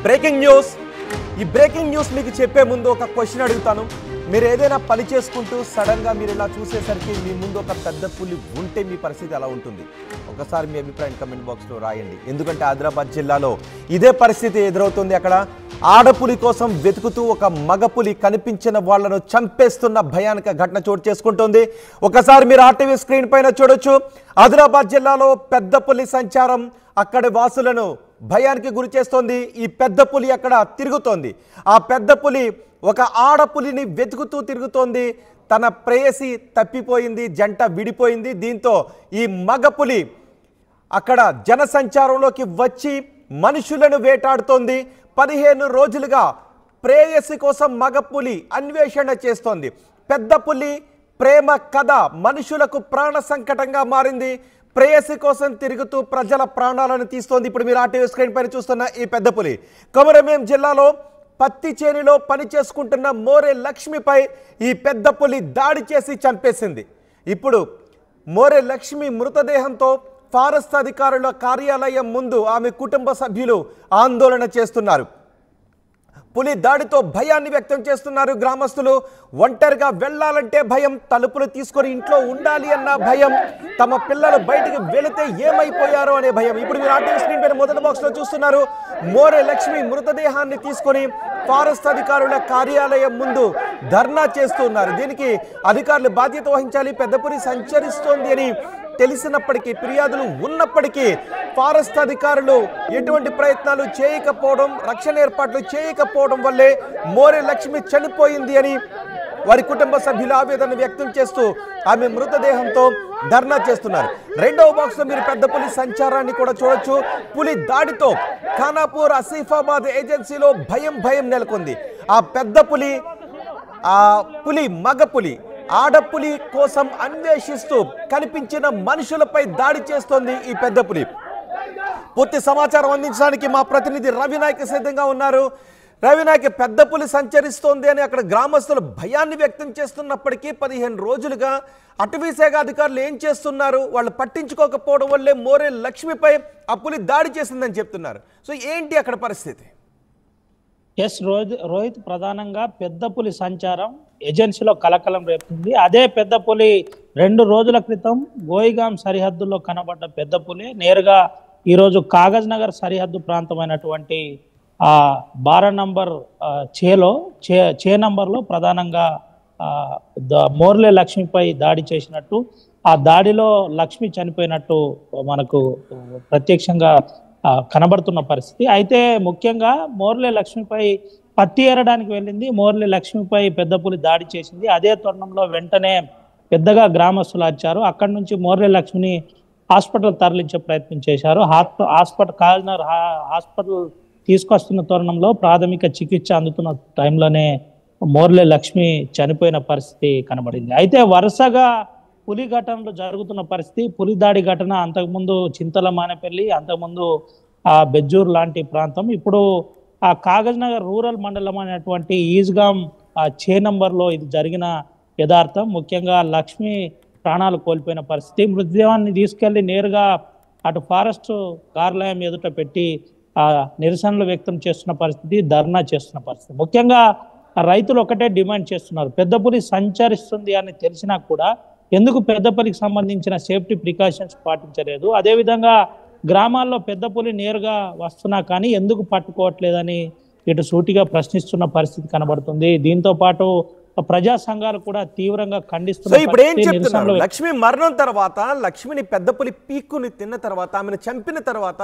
Breaking news. ఈ breaking news మీకు చెప్పే ముందు ఒక క్వశ్చన్ అడుగుతాను. మీరు ఏదైనా పని చేసుకుంటూ సడన్గా మీరు ఇలా చూసేసరికి మీ ముందు ఒక పెద్ద పులి ఉంటే మీ పరిస్థితి ఎలా ఉంటుంది? ఒకసారి మీ అభిప్రాయం కమెంట్ బాక్స్లో రాయండి. ఎందుకంటే ఆదిలాబాద్ జిల్లాలో ఇదే పరిస్థితి ఎదురవుతుంది. అక్కడ ఆడపులి కోసం వెతుకుతూ ఒక మగపులి కనిపించిన వాళ్లను చంపేస్తున్న భయానక ఘటన చోటు చేసుకుంటుంది. ఒకసారి మీరు ఆర్టీవీ స్క్రీన్ పైన చూడొచ్చు. ఆదిలాబాద్ జిల్లాలో పెద్ద పులి సంచారం అక్కడి వాసులను భయానికి గురి చేస్తోంది. ఈ పెద్ద పులి అక్కడ తిరుగుతోంది. ఆ పెద్ద పులి ఒక ఆడపులిని వెతుకుతూ తిరుగుతోంది. తన ప్రేయసి తప్పిపోయింది, జంట విడిపోయింది. దీంతో ఈ మగపులి అక్కడ జనసంచారంలోకి వచ్చి మనుషులను వేటాడుతోంది. 15 రోజులుగా ప్రేయసి కోసం మగపులి అన్వేషణ చేస్తోంది. పెద్ద పులి ప్రేమ కథ మనుషులకు ప్రాణ సంకటంగా మారింది. ప్రేయసి కోసం తిరుగుతూ ప్రజల ప్రాణాలను తీస్తోంది. ఇప్పుడు మీరు ఆర్టీవీ స్క్రీన్ పైన చూస్తున్న ఈ పెద్ద పులి కొమరంభీం జిల్లాలో పత్తి చేనులో పని చేసుకుంటున్న మోరే లక్ష్మిపై ఈ పెద్ద పులి దాడి చేసి చంపేసింది. ఇప్పుడు మోరే లక్ష్మి మృతదేహంతో ఫారెస్ట్ అధికారుల కార్యాలయం ముందు ఆమె కుటుంబ సభ్యులు ఆందోళన చేస్తున్నారు. పులి దాడితో భయాన్ని వ్యక్తం చేస్తున్నారు గ్రామస్తులు. ఒంటరిగా వెళ్లాలంటే భయం, తలుపులు తీసుకొని ఇంట్లో ఉండాలి అన్న భయం, తమ పిల్లలు బయటికి వెళితే ఏమైపోయారో అనే భయం. ఇప్పుడు మీరు ఆర్టీవీ స్క్రీన్ పైన మొదటి బాక్స్ లో చూస్తున్నారు. మోరే లక్ష్మి మృతదేహాన్ని తీసుకొని ఫారెస్ట్ అధికారుల కార్యాలయం ముందు ధర్నా చేస్తున్నారు. దీనికి అధికారులు బాధ్యత వహించాలి. పెద్ద పులి సంచరిస్తోంది అని తెలిసినప్పటికీ, ఫిర్యాదులు ఉన్నప్పటికీ ఫారెస్ట్ అధికారులు ఎటువంటి ప్రయత్నాలు చేయకపోవడం, రక్షణ ఏర్పాట్లు చేయకపోవడం వల్లే మోరే లక్ష్మి చనిపోయింది అని వారి కుటుంబ సభ్యులు ఆవేదన వ్యక్తం చేస్తూ ఆమె మృతదేహంతో ధర్నా చేస్తున్నారు. రెండవ బాక్స్ లో మీరు పెద్ద పులి సంచారాన్ని కూడా చూడొచ్చు. పులి దాడితో ఖానాపూర్ ఆసిఫాబాద్ ఏజెన్సీలో భయం నెలకొంది. ఆ పెద్ద పులి, ఆ పులి మగపులి ఆడపులి కోసం అన్వేషిస్తూ కనిపించిన మనుషులపై దాడి చేస్తోంది ఈ పెద్ద పులి. పూర్తి సమాచారం అందించడానికి మా ప్రతినిధి రవినాయక్ సిద్ధంగా ఉన్నారు. రవినాయక్, పెద్ద పులి సంచరిస్తోంది అని అక్కడ గ్రామస్తులు భయాన్ని వ్యక్తం చేస్తున్నప్పటికీ 15 రోజులుగా అటవీ శాఖ అధికారులు ఏం చేస్తున్నారు? వాళ్ళు పట్టించుకోకపోవడం వల్లే మోరే లక్ష్మిపై ఆ పులి దాడి చేసిందని చెప్తున్నారు. సో ఏంటి అక్కడ పరిస్థితి? ఎస్ రోహిత్, ప్రధానంగా పెద్ద పులి సంచారం ఏజెన్సీలో కలకలం రేపుతుంది. అదే పెద్ద పులి 2 రోజుల క్రితం గోయిగాం సరిహద్దుల్లో కనబడ్డ పెద్ద పులి నేరుగా ఈరోజు కాగజ్ నగర్ సరిహద్దు ప్రాంతమైనటువంటి ఆ 12 నంబర్ చే నంబర్లో ప్రధానంగా మోర్లే లక్ష్మిపై దాడి చేసినట్టు, ఆ దాడిలో లక్ష్మి చనిపోయినట్టు మనకు ప్రత్యక్షంగా కనబడుతున్న పరిస్థితి. అయితే ముఖ్యంగా మోర్లే లక్ష్మిపై పత్తి ఏరడానికి వెళ్ళింది. మోర్లే లక్ష్మిపై పెద్ద పులి దాడి చేసింది. అదే తరుణంలో వెంటనే పెద్దగా గ్రామస్తులు వచ్చారు. అక్కడి నుంచి మోర్లే లక్ష్మిని హాస్పిటల్ తరలించే ప్రయత్నం చేశారు. కాకినాడ హాస్పిటల్ తీసుకొస్తున్న తరుణంలో ప్రాథమిక చికిత్స అందుతున్న టైంలోనే మోర్లే లక్ష్మి చనిపోయిన పరిస్థితి కనబడింది. అయితే వరుసగా పులి ఘటనలు జరుగుతున్న పరిస్థితి. పులి దాడి ఘటన అంతకుముందు చింతల మానేపల్లి, అంతకుముందు ఆ బెజ్జూర్ లాంటి ప్రాంతం, ఇప్పుడు ఆ కాగజ్ నగర్ రూరల్ మండలం అనేటువంటి ఈజ్గాం చే నంబర్లో ఇది జరిగిన యథార్థం. ముఖ్యంగా లక్ష్మి ప్రాణాలు కోల్పోయిన పరిస్థితి. మృతదేహాన్ని తీసుకెళ్లి నేరుగా అటు ఫారెస్ట్ కార్యాలయం ఎదుట పెట్టి నిరసనలు వ్యక్తం చేస్తున్న పరిస్థితి, ధర్నా చేస్తున్న పరిస్థితి. ముఖ్యంగా రైతులు ఒకటే డిమాండ్ చేస్తున్నారు. పెద్ద పులి సంచరిస్తుంది అని తెలిసినా కూడా ఎందుకు పెద్ద పులికి సంబంధించిన సేఫ్టీ ప్రికాషన్స్ పాటించలేదు? అదేవిధంగా గ్రామాల్లో పెద్ద పులి నేరుగా వస్తున్నా కానీ ఎందుకు పట్టుకోవట్లేదని ఇటు సూటిగా ప్రశ్నిస్తున్న పరిస్థితి కనబడుతుంది. దీంతో పాటు ప్రజా సంఘాలు కూడా తీవ్రంగా ఖండిస్తున్నాయి. ఇప్పుడు ఏం చెప్తున్నారు? లక్ష్మి మరణం తర్వాత, లక్ష్మిని పెద్ద పులి పీక్కుని తిన్న తర్వాత, ఆమెను చంపిన తర్వాత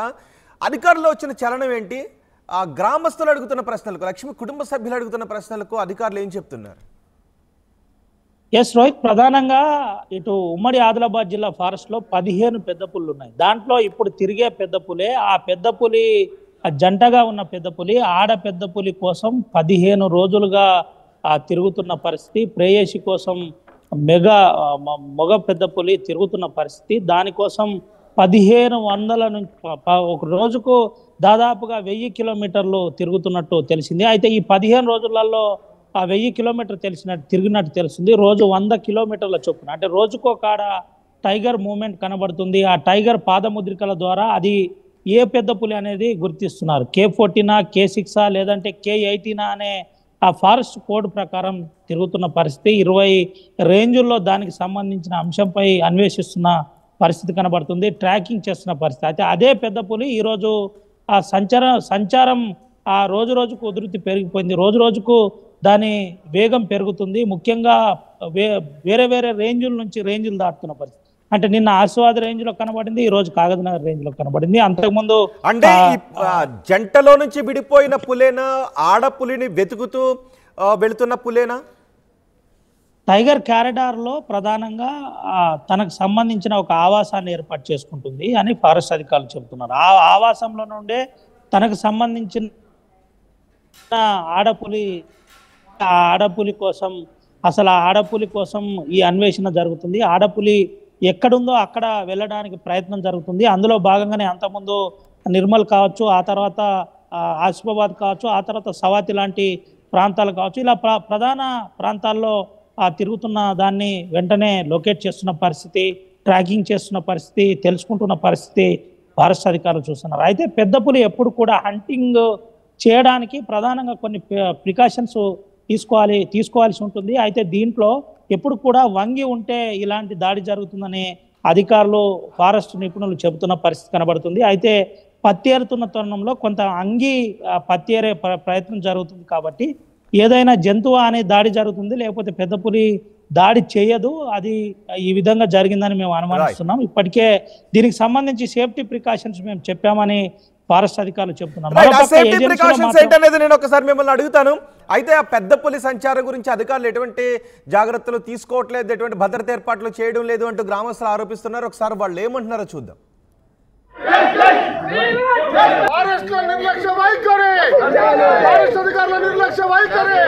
అధికారులు వచ్చిన చలనం ఏంటి? ఆ గ్రామస్తులు అడుగుతున్న ప్రశ్నలకు, లక్ష్మి కుటుంబ సభ్యులు అడుగుతున్న ప్రశ్నలకు అధికారులు ఏం చెప్తున్నారు? ఎస్ రోహిత్, ప్రధానంగా ఇటు ఉమ్మడి ఆదిలాబాద్ జిల్లా ఫారెస్ట్ లో 15 పెద్ద పులులు ఉన్నాయి. దాంట్లో ఇప్పుడు తిరిగే పెద్ద పులే, ఆ పెద్ద పులి జంటగా ఉన్న పెద్ద పులి, ఆడ పెద్ద పులి కోసం 15 రోజులుగా తిరుగుతున్న పరిస్థితి. ప్రేయసి కోసం మొగ పెద్ద పులి తిరుగుతున్న పరిస్థితి. దానికోసం 1500 నుంచి ఒక రోజుకు దాదాపుగా 1000 కిలోమీటర్లు తిరుగుతున్నట్టు తెలిసింది. అయితే ఈ 15 రోజులలో ఆ 1000 కిలోమీటర్ తిరిగినట్టు తెలిసింది. రోజు 100 కిలోమీటర్ల చొప్పున, అంటే రోజుకో కాడ టైగర్ మూమెంట్ కనబడుతుంది. ఆ టైగర్ పాదముద్రికల ద్వారా అది ఏ పెద్ద పులి అనేది గుర్తిస్తున్నారు. K14 K6 లేదంటే K18 అనే ఆ ఫారెస్ట్ కోడ్ ప్రకారం తిరుగుతున్న పరిస్థితి. 20 రేంజుల్లో దానికి సంబంధించిన అంశంపై అన్వేషిస్తున్న పరిస్థితి కనబడుతుంది, ట్రాకింగ్ చేస్తున్న పరిస్థితి. అయితే అదే పెద్ద పులి ఈరోజు ఆ సంచారం ఆ రోజు రోజుకు ఉధృతి పెరిగిపోయింది, రోజు రోజుకు దాని వేగం పెరుగుతుంది. ముఖ్యంగా వేరే వేరే రేంజుల నుంచి రేంజులు దాటుతున్న పరిస్థితి. అంటే నిన్న ఆస్వాద్ రేంజ్ లో కనబడింది, ఈ రోజు కాగజ్నగర్ రేంజ్ లో కనబడింది. అంతకుముందు అంటే జంటలో నుంచి విడిపోయిన పులేనా, ఆడపులిని వెతుకుతూ వెళుతున్న పులేనా? టైగర్ క్యారిడార్ లో ప్రధానంగా తనకు సంబంధించిన ఒక ఆవాసాన్ని ఏర్పాటు చేసుకుంటుంది అని ఫారెస్ట్ అధికారులు చెబుతున్నారు. ఆ ఆవాసంలో నుండే తనకు సంబంధించిన ఆడపులి కోసం అసలు ఆ ఆడపులి కోసం ఈ అన్వేషణ జరుగుతుంది. ఆడపులి ఎక్కడుందో అక్కడ వెళ్ళడానికి ప్రయత్నం జరుగుతుంది. అందులో భాగంగానే అంతకుముందు నిర్మల్ కావచ్చు, ఆ తర్వాత ఆసిఫాబాద్ కావచ్చు, ఆ తర్వాత సవాతి లాంటి ప్రాంతాలు కావచ్చు, ఇలా ప్రధాన ప్రాంతాల్లో తిరుగుతున్న దాన్ని వెంటనే లొకేట్ చేస్తున్న పరిస్థితి, ట్రాకింగ్ చేస్తున్న పరిస్థితి, తెలుసుకుంటున్న పరిస్థితి ఫారెస్ట్ అధికారులు చూస్తున్నారు. అయితే పెద్ద పులి ఎప్పుడు కూడా హంటింగ్ చేయడానికి ప్రధానంగా కొన్ని ప్రికాషన్స్ తీసుకోవాల్సి ఉంటుంది. అయితే దీంట్లో ఎప్పుడు కూడా వంగి ఉంటే ఇలాంటి దాడి జరుగుతుందని అధికారులు, ఫారెస్ట్ నిపుణులు చెబుతున్న పరిస్థితి కనబడుతుంది. అయితే పత్తి ఏరుతున్న తరుణంలో కొంత పత్తి ఏరే ప్రయత్నం జరుగుతుంది కాబట్టి ఏదైనా జంతువు అనే దాడి జరుగుతుంది, లేకపోతే పెద్ద పులి దాడి చేయదు. అది ఈ విధంగా జరిగిందని మేము అనుమానిస్తున్నాం. ఇప్పటికే దీనికి సంబంధించి సేఫ్టీ ప్రికాషన్స్ మేము చెప్పామని ఫారెస్ట్ అధికారులు చెప్తున్నారు. నేను ఒకసారి మిమ్మల్ని అడుగుతాను. అయితే ఆ పెద్ద పులి సంచారం గురించి అధికారులు ఎటువంటి జాగ్రత్తలు తీసుకోవట్లేదు, ఎటువంటి భద్రత ఏర్పాట్లు చేయడం లేదు అంటూ గ్రామస్తులు ఆరోపిస్తున్నారు. ఒకసారి వాళ్ళు ఏమంటున్నారో చూద్దాం. ఫారెస్ట్ లో నిర్లక్ష్య వైఖరి, ఫారెస్ట్ అధికారుల నిర్లక్ష్య వైఖరి,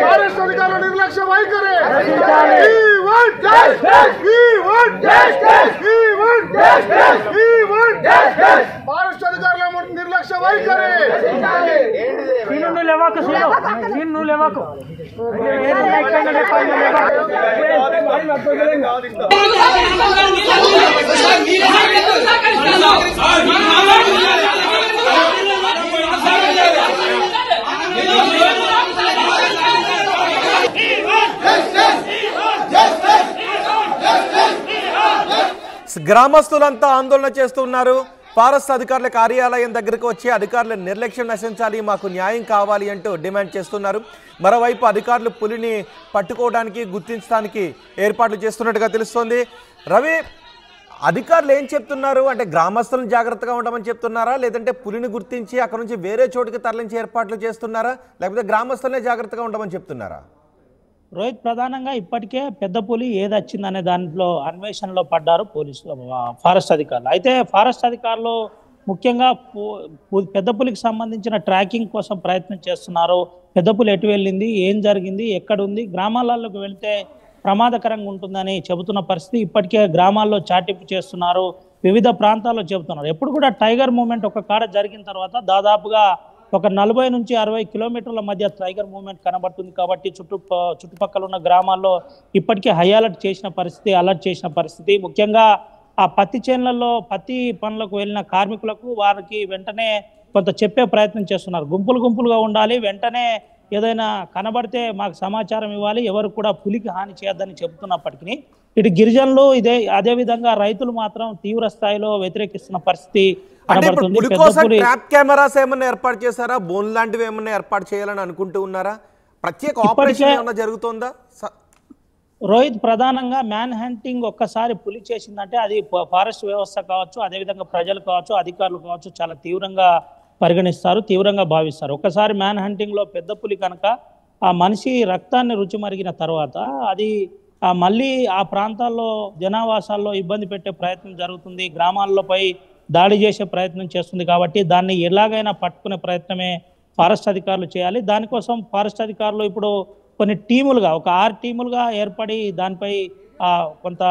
ఫారెస్ట్ అధికారుల నిర్లక్ష్య వైఖరి. ఫారెస్ట్ అధికారుల నిర్లక్ష్య వైఖరి. గ్రామస్తులంతా ఆందోళన చేస్తున్నారు. ఫారెస్ట్ అధికారుల కార్యాలయం దగ్గరకు వచ్చి అధికారుల నిర్లక్ష్యం నశించాలి, మాకు న్యాయం కావాలి అంటూ డిమాండ్ చేస్తున్నారు. మరోవైపు అధికారులు పులిని పట్టుకోవడానికి, గుర్తించడానికి ఏర్పాట్లు చేస్తున్నట్టుగా తెలుస్తోంది. రవి, అధికారులు ఏం చెప్తున్నారు? అంటే గ్రామస్తులను జాగ్రత్తగా ఉండమని చెప్తున్నారా, లేదంటే పులిని గుర్తించి అక్కడ నుంచి వేరే చోటుకి తరలించి ఏర్పాట్లు చేస్తున్నారా, లేకపోతే గ్రామస్తులనే జాగ్రత్తగా ఉండమని చెప్తున్నారా? రోహిత్, ప్రధానంగా ఇప్పటికే పెద్ద పులి ఏది వచ్చిందనే దాంట్లో అన్వేషణలో పడ్డారు పోలీసులు, ఫారెస్ట్ అధికారులు. అయితే ఫారెస్ట్ అధికారులు ముఖ్యంగా పెద్ద పులికి సంబంధించిన ట్రాకింగ్ కోసం ప్రయత్నం చేస్తున్నారు. పెద్ద పులి ఎటు వెళ్ళింది, ఏం జరిగింది, ఎక్కడుంది, గ్రామాలలోకి వెళ్తే ప్రమాదకరంగా ఉంటుందని చెబుతున్న పరిస్థితి. ఇప్పటికే గ్రామాల్లో చాటింపు చేస్తున్నారు, వివిధ ప్రాంతాల్లో చెబుతున్నారు. ఎప్పుడు కూడా టైగర్ మూవ్మెంట్ ఒక కాడ జరిగిన తర్వాత దాదాపుగా ఒక 40 నుంచి 60 కిలోమీటర్ల మధ్య టైగర్ మూవ్మెంట్ కనబడుతుంది కాబట్టి చుట్టుపక్కల ఉన్న గ్రామాల్లో ఇప్పటికే హై అలర్ట్ చేసిన పరిస్థితి. ముఖ్యంగా ఆ పత్తి చేన్లలో పత్తి పనులకు వెళ్ళిన కార్మికులకు వారికి వెంటనే కొంత చెప్పే ప్రయత్నం చేస్తున్నారు. గుంపులుగా ఉండాలి, వెంటనే ఏదైనా కనబడితే మాకు సమాచారం ఇవ్వాలి, ఎవరు కూడా పులికి హాని చేయొద్దని చెబుతున్నప్పటికీ ఇటు గిరిజనులు అదే విధంగా రైతులు మాత్రం తీవ్ర స్థాయిలో వ్యతిరేకిస్తున్న పరిస్థితి కనబడుతుంది. ట్రాప్ కెమెరాస్ ఏమన్నా ఏర్పాటు చేశారా, బోన్ లాంటివి ఏమన్నా ఏర్పాటు చేయాలని అనుకుంటూ ఉన్నారా? ప్రత్యేక ఆపరేషన్ ఏమన్నా జరుగుతుందా? రోహిత్, ప్రధానంగా మ్యాన్ హంటింగ్ ఒక్కసారి పులి చేసిందంటే అది ఫారెస్ట్ వ్యవస్థ కావచ్చు, అదేవిధంగా ప్రజలు కావచ్చు, అధికారులు కావచ్చు చాలా తీవ్రంగా పరిగణిస్తారు, తీవ్రంగా భావిస్తారు. ఒకసారి మ్యాన్ హంటింగ్ లో పెద్ద పులి కనుక ఆ మనిషి రక్తాన్ని రుచి మరిగిన తర్వాత అది మళ్ళీ ఆ ప్రాంతాల్లో జనావాసాల్లో ఇబ్బంది పెట్టే ప్రయత్నం జరుగుతుంది, గ్రామాలపై దాడి చేసే ప్రయత్నం చేస్తుంది. కాబట్టి దాన్ని ఎలాగైనా పట్టుకునే ప్రయత్నమే ఫారెస్ట్ అధికారులు చేయాలి. దానికోసం ఫారెస్ట్ అధికారులు ఇప్పుడు కొన్ని టీములుగా, ఒక 6 టీములుగా ఏర్పడి దానిపై కొంత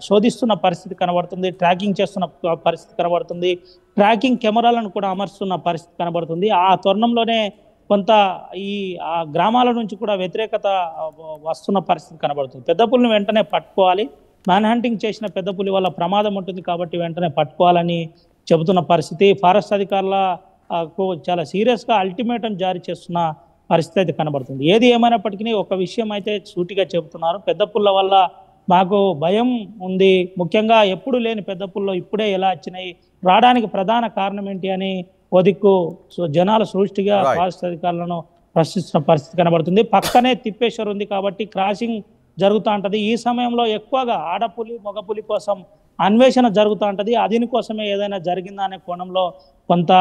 శోధిస్తున్న పరిస్థితి కనబడుతుంది, ట్రాకింగ్ చేస్తున్న పరిస్థితి కనబడుతుంది, ట్రాకింగ్ కెమెరాలను కూడా అమర్చుతున్న పరిస్థితి కనబడుతుంది. ఆ తరుణంలోనే కొంత ఈ గ్రామాల నుంచి కూడా వ్యతిరేకత వస్తున్న పరిస్థితి కనబడుతుంది. పెద్ద పులిని వెంటనే పట్టుకోవాలి, మ్యాన్ హంటింగ్ చేసిన పెద్ద పులి వల్ల ప్రమాదం ఉంటుంది కాబట్టి వెంటనే పట్టుకోవాలని చెబుతున్న పరిస్థితి. ఫారెస్ట్ అధికారులకు చాలా సీరియస్గా అల్టిమేటం జారీ చేస్తున్న పరిస్థితి అయితే కనబడుతుంది. ఏది ఏమైనప్పటికీ ఒక విషయం అయితే సూటిగా చెబుతున్నారు, పెద్ద పుల్ల వల్ల మాకు భయం ఉంది, ముఖ్యంగా ఎప్పుడు లేని పెద్ద పుల్లో ఇప్పుడే ఎలా వచ్చినాయి, రావడానికి ప్రధాన కారణం ఏంటి అని ఓ దిక్కు జనాలు సృష్టిగా ఫారెస్ట్ అధికారులను ప్రశ్నిస్తున్న పరిస్థితి కనబడుతుంది. పక్కనే తిప్పేశ్వర్ ఉంది కాబట్టి క్రాసింగ్ జరుగుతూ ఉంటుంది. ఈ సమయంలో ఎక్కువగా ఆడపులి మగపులి కోసం అన్వేషణ జరుగుతూ ఉంటుంది. దీనికోసమే ఏదైనా జరిగిందా అనే కోణంలో కొంత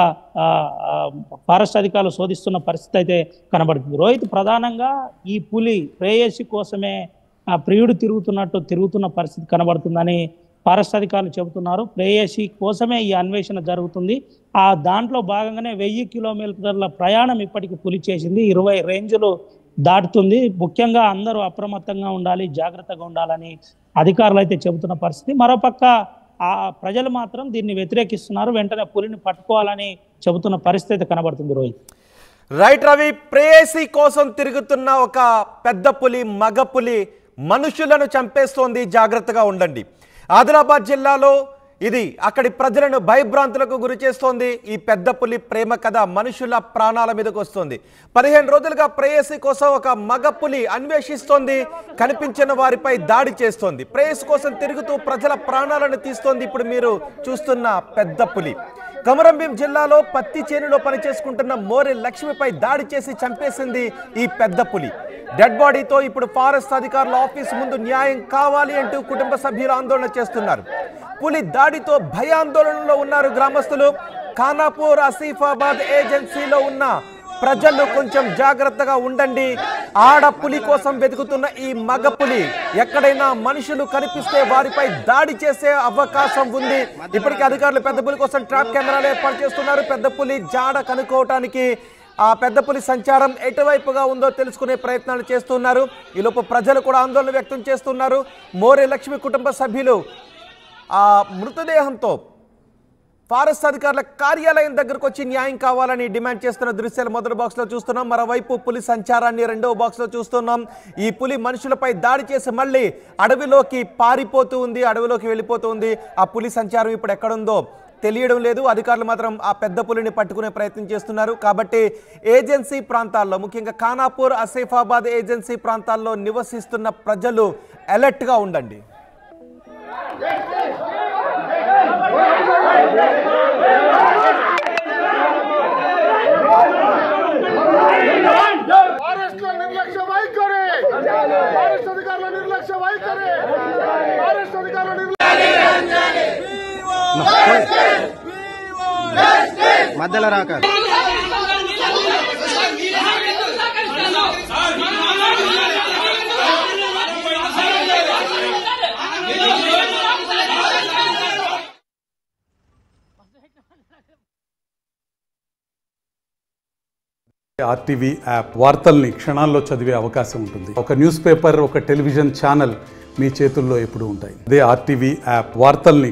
ఫారెస్ట్ అధికారులు శోధిస్తున్న పరిస్థితి అయితే కనబడుతుంది. రోహిత్ ప్రధానంగా ఈ పులి ప్రేయసి కోసమే ప్రియుడు తిరుగుతున్న పరిస్థితి కనబడుతుందని ఫారెస్ట్ అధికారులు చెబుతున్నారు. ప్రేయసి కోసమే ఈ అన్వేషణ జరుగుతుంది. దాంట్లో భాగంగానే 1000 కిలోమీటర్ల ప్రయాణం ఇప్పటికి పులి చేసింది, 20 రేంజ్లు దాటుతుంది. ముఖ్యంగా అందరూ అప్రమత్తంగా ఉండాలి, జాగ్రత్తగా ఉండాలని అధికారులు అయితే చెబుతున్న పరిస్థితి. మరోపక్క ప్రజలు మాత్రం దీన్ని వ్యతిరేకిస్తున్నారు, వెంటనే పులిని పట్టుకోవాలని చెబుతున్న పరిస్థితి అయితే కనబడుతుంది. రోహిత్ రైట్ రవి, ప్రేయసి కోసం తిరుగుతున్న ఒక పెద్ద పులి మగ పులి మనుషులను చంపేస్తోంది, జాగ్రత్తగా ఉండండి. ఆదిలాబాద్ జిల్లాలో ఇది అక్కడి ప్రజలను భయభ్రాంతులకు గురి చేస్తోంది. ఈ పెద్ద పులి ప్రేమ కథ మనుషుల ప్రాణాల మీదకు వస్తుంది. 15 రోజులుగా ప్రేయసి కోసం ఒక మగ పులి అన్వేషిస్తోంది, కనిపించిన వారిపై దాడి చేస్తోంది. ప్రేయసి కోసం తిరుగుతూ ప్రజల ప్రాణాలను తీస్తోంది ఇప్పుడు మీరు చూస్తున్న పెద్ద పులి. కొమరంభీం జిల్లాలో పత్తి చేనులో పనిచేసుకుంటున్న మోరె లక్ష్మిపై దాడి చేసి చంపేసింది ఈ పెద్ద పులి. డెడ్ బాడీతో ఇప్పుడు ఫారెస్ట్ అధికారుల ఆఫీస్ ముందు న్యాయం కావాలి అంటూ కుటుంబ సభ్యులు ఆందోళన చేస్తున్నారు. పులి దాడితో భయాందోళనలో ఉన్నారు గ్రామస్తులు. ఖానాపూర్ ఆసిఫాబాద్ ఏజెన్సీలో ఉన్న ప్రజలు కొంచెం జాగ్రత్తగా ఉండండి. ఆడ పులి కోసం వెతుకుతున్న ఈ మగ పులి ఎక్కడైనా మనుషులు కనిపిస్తే వారిపై దాడి చేసే అవకాశం ఉంది. ఇప్పటికే అధికారులు పెద్ద పులి కోసం ట్రాప్ కెమెరాలు ఏర్పాటు చేస్తున్నారు. పెద్ద పులి జాడ కనుక్కోవటానికి పెద్ద పులి సంచారం ఎటువైపుగా ఉందో తెలుసుకునే ప్రయత్నాలు చేస్తున్నారు. ఈలోపు ప్రజలు కూడా ఆందోళన వ్యక్తం చేస్తున్నారు. మోరె లక్ష్మి కుటుంబ సభ్యులు మృతదేహంతో ఫారెస్ట్ అధికారుల కార్యాలయం దగ్గరకు వచ్చి న్యాయం కావాలని డిమాండ్ చేస్తున్న దృశ్యాలు మొదటి బాక్స్లో చూస్తున్నాం. మరోవైపు పులి సంచారాన్ని రెండవ బాక్స్లో చూస్తున్నాం. ఈ పులి మనుషులపై దాడి చేసి మళ్ళీ అడవిలోకి పారిపోతూ ఉంది, అడవిలోకి వెళ్ళిపోతూ ఉంది. ఆ పులి సంచారం ఇప్పుడు ఎక్కడుందో తెలియడం లేదు. అధికారులు మాత్రం ఆ పెద్ద పులిని పట్టుకునే ప్రయత్నం చేస్తున్నారు. కాబట్టి ఏజెన్సీ ప్రాంతాల్లో, ముఖ్యంగా ఖానాపూర్ ఆసిఫాబాద్ ఏజెన్సీ ప్రాంతాల్లో నివసిస్తున్న ప్రజలు అలర్ట్గా ఉండండి. ఫారెస్ట్ లో నిర్లక్ష్య వైఖరి, ఫారెస్ట్ అధికారుల నిర్లక్ష్య వైఖరి, ఫారెస్ట్ అధికారుల మధ్యలో రాక ఆర్టీవీ యాప్ వార్తల్ని క్షణాల్లో చదివే అవకాశం ఉంటుంది. ఒక న్యూస్ పేపర్, ఒక టెలివిజన్ ఛానల్ మీ చేతుల్లో ఎప్పుడూ ఉంటాయి. అదే ఆర్టీవీ యాప్ వార్తల్ని